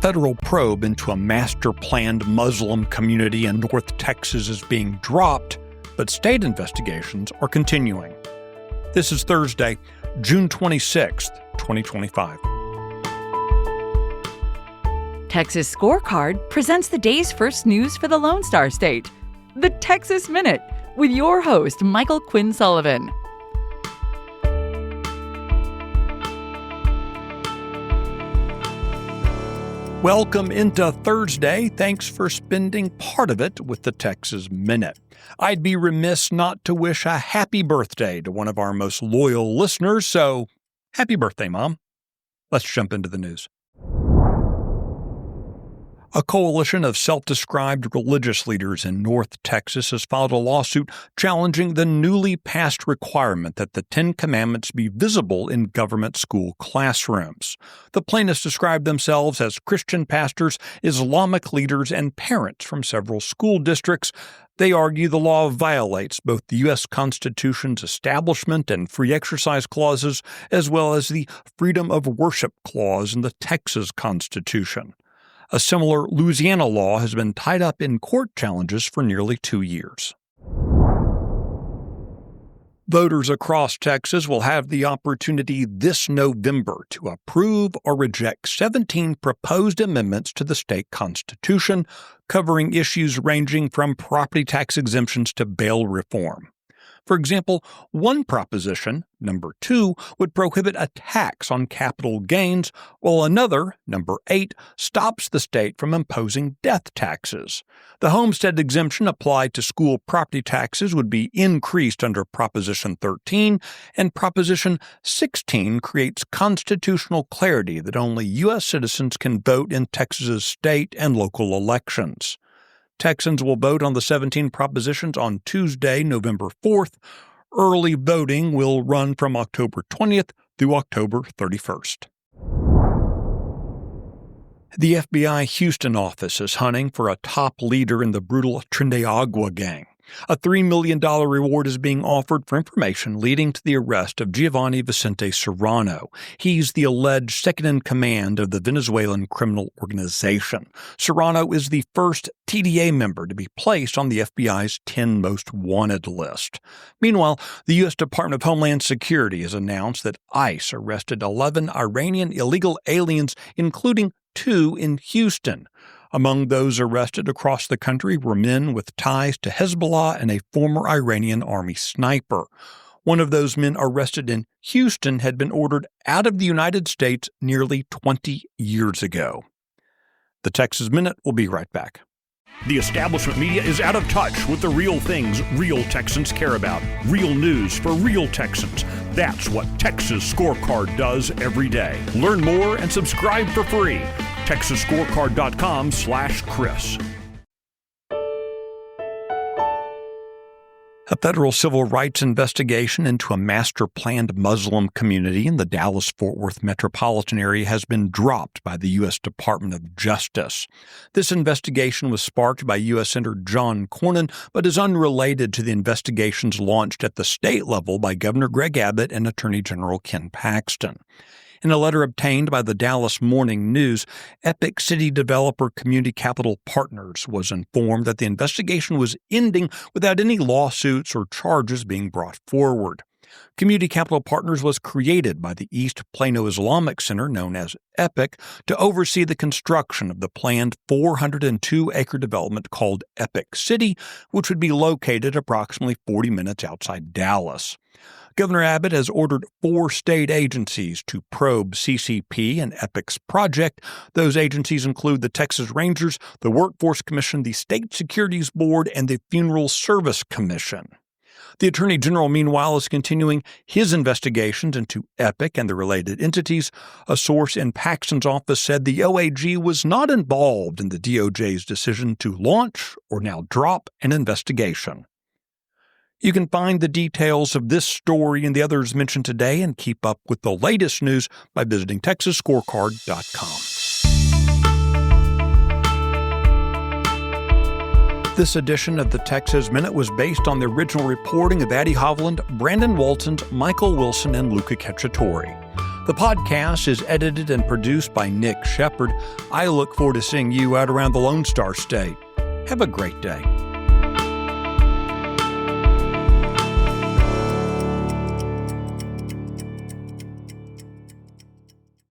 federal probe into a master-planned Muslim community in North Texas is being dropped, but state investigations are continuing. This is Thursday, June 26th, 2025. Texas Scorecard presents the day's first news for the Lone Star State. The Texas Minute, with your host, Michael Quinn Sullivan. Welcome into Thursday. Thanks for spending part of it with the Texas Minute. I'd be remiss not to wish a happy birthday to one of our most loyal listeners, so happy birthday, Mom. Let's jump into the news. A coalition of self-described religious leaders in North Texas has filed a lawsuit challenging the newly passed requirement that the Ten Commandments be visible in government school classrooms. The plaintiffs describe themselves as Christian pastors, Islamic leaders, and parents from several school districts. They argue the law violates both the U.S. Constitution's Establishment and Free Exercise Clauses, as well as the Freedom of Worship Clause in the Texas Constitution. A similar Louisiana law has been tied up in court challenges for nearly 2 years. Voters across Texas will have the opportunity this November to approve or reject 17 proposed amendments to the state constitution, covering issues ranging from property tax exemptions to bail reform. For example, one proposition, number 2, would prohibit a tax on capital gains, while another, number 8, stops the state from imposing death taxes. The homestead exemption applied to school property taxes would be increased under Proposition 13, and Proposition 16 creates constitutional clarity that only U.S. citizens can vote in Texas's state and local elections. Texans will vote on the 17 propositions on Tuesday, November 4th. Early voting will run from October 20th through October 31st. The FBI Houston office is hunting for a top leader in the brutal Trinidad gang. A $3 million reward is being offered for information leading to the arrest of Giovanni Vicente Serrano. He's the alleged second-in-command of the Venezuelan criminal organization. Serrano is the first TDA member to be placed on the FBI's 10 Most Wanted list. Meanwhile, the U.S. Department of Homeland Security has announced that ICE arrested 11 Iranian illegal aliens, including 2 in Houston. Among those arrested across the country were men with ties to Hezbollah and a former Iranian army sniper. One of those men arrested in Houston had been ordered out of the United States nearly 20 years ago. The Texas Minute will be right back. The establishment media is out of touch with the real things real Texans care about. Real news for real Texans. That's what Texas Scorecard does every day. Learn more and subscribe for free. TexasScorecard.com/Chris. A federal civil rights investigation into a master-planned Muslim community in the Dallas-Fort Worth metropolitan area has been dropped by the U.S. Department of Justice. This investigation was sparked by U.S. Senator John Cornyn, but is unrelated to the investigations launched at the state level by Governor Greg Abbott and Attorney General Ken Paxton. In a letter obtained by the Dallas Morning News, Epic City developer Community Capital Partners was informed that the investigation was ending without any lawsuits or charges being brought forward. Community Capital Partners was created by the East Plano Islamic Center, known as Epic, to oversee the construction of the planned 402-acre development called Epic City, which would be located approximately 40 minutes outside Dallas. Governor Abbott has ordered 4 state agencies to probe CCP and Epic's project. Those agencies include the Texas Rangers, the Workforce Commission, the State Securities Board, and the Funeral Service Commission. The Attorney General, meanwhile, is continuing his investigations into Epic and the related entities. A source in Paxton's office said the OAG was not involved in the DOJ's decision to launch or now drop an investigation. You can find the details of this story and the others mentioned today and keep up with the latest news by visiting TexasScorecard.com. This edition of the Texas Minute was based on the original reporting of Addie Hovland, Brandon Waltons, Michael Wilson, and Luca Cacciatore. The podcast is edited and produced by Nick Shepard. I look forward to seeing you out around the Lone Star State. Have a great day.